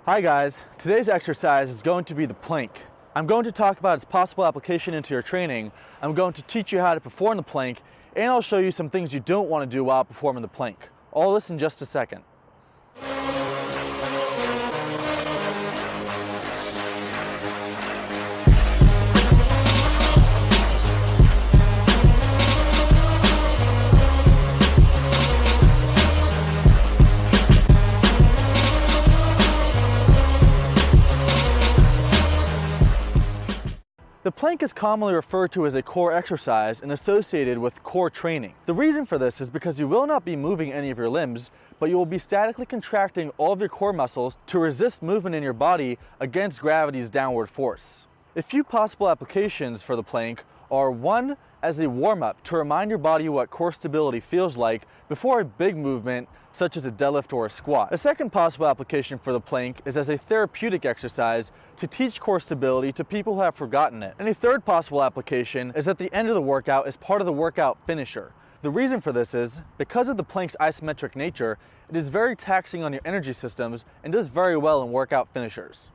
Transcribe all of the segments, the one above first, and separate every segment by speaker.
Speaker 1: Hi guys, today's exercise is going to be the plank. I'm going to talk about its possible application into your training. I'm going to teach you how to perform the plank, and I'll show you some things you don't want to do while performing the plank. All this in just a second. The plank is commonly referred to as a core exercise and associated with core training. The reason for this is because you will not be moving any of your limbs, but you will be statically contracting all of your core muscles to resist movement in your body against gravity's downward force. A few possible applications for the plank are: one, as a warm-up to remind your body what core stability feels like before a big movement such as a deadlift or a squat. A second possible application for the plank is as a therapeutic exercise to teach core stability to people who have forgotten it. And a third possible application is at the end of the workout as part of the workout finisher. The reason for this is because of the plank's isometric nature, it is very taxing on your energy systems and does very well in workout finishers.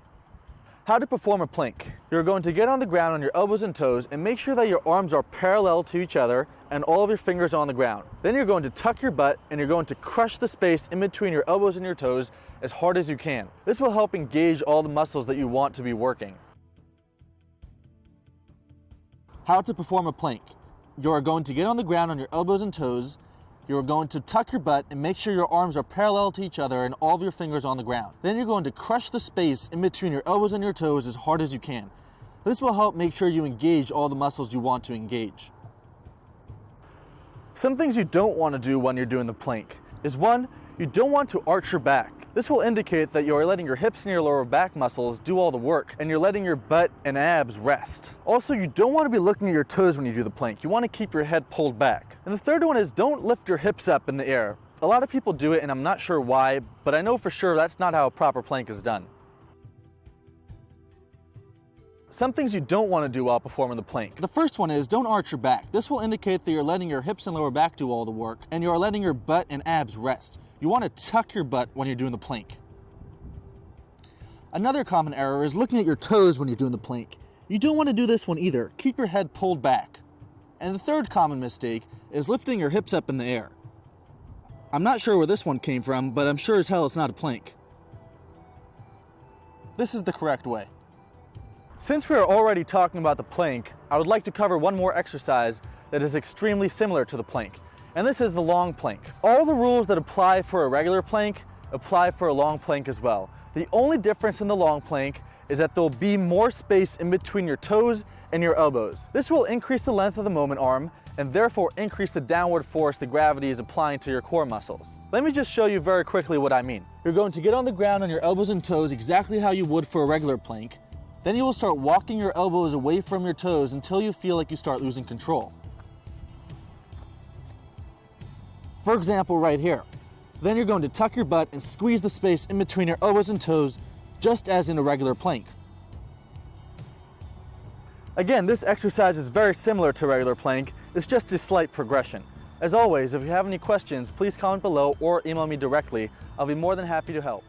Speaker 1: How to perform a plank. You're going to get on the ground on your elbows and toes and make sure that your arms are parallel to each other and all of your fingers are on the ground. Then you're going to tuck your butt and you're going to crush the space in between your elbows and your toes as hard as you can. This will help engage all the muscles that you want to be working. How to perform a plank. You are going to get on the ground on your elbows and toes. You are going to tuck your butt and make sure your arms are parallel to each other and all of your fingers on the ground. Then you're going to crush the space in between your elbows and your toes as hard as you can. This will help make sure you engage all the muscles you want to engage. Some things you don't want to do when you're doing the plank is: one, you don't want to arch your back. This will indicate that you're letting your hips and your lower back muscles do all the work and you're letting your butt and abs rest. Also, you don't want to be looking at your toes when you do the plank. You want to keep your head pulled back. And the third one is don't lift your hips up in the air. A lot of people do it and I'm not sure why, but I know for sure that's not how a proper plank is done. Some things you don't want to do while performing the plank. The first one is don't arch your back. This will indicate that you're letting your hips and lower back do all the work and you're letting your butt and abs rest. You want to tuck your butt when you're doing the plank. Another common error is looking at your toes when you're doing the plank. You don't want to do this one either. Keep your head pulled back. And the third common mistake is lifting your hips up in the air. I'm not sure where this one came from, but I'm sure as hell it's not a plank. This is the correct way. Since we are already talking about the plank, I would like to cover one more exercise that is extremely similar to the plank, and this is the long plank. All the rules that apply for a regular plank apply for a long plank as well. The only difference in the long plank is that there will be more space in between your toes and your elbows. This will increase the length of the moment arm and therefore increase the downward force that gravity is applying to your core muscles. Let me just show you very quickly what I mean. You're going to get on the ground on your elbows and toes exactly how you would for a regular plank. Then you will start walking your elbows away from your toes until you feel like you start losing control. For example, right here. Then you're going to tuck your butt and squeeze the space in between your elbows and toes, just as in a regular plank. Again, this exercise is very similar to a regular plank. It's just a slight progression. As always, if you have any questions, please comment below or email me directly. I'll be more than happy to help.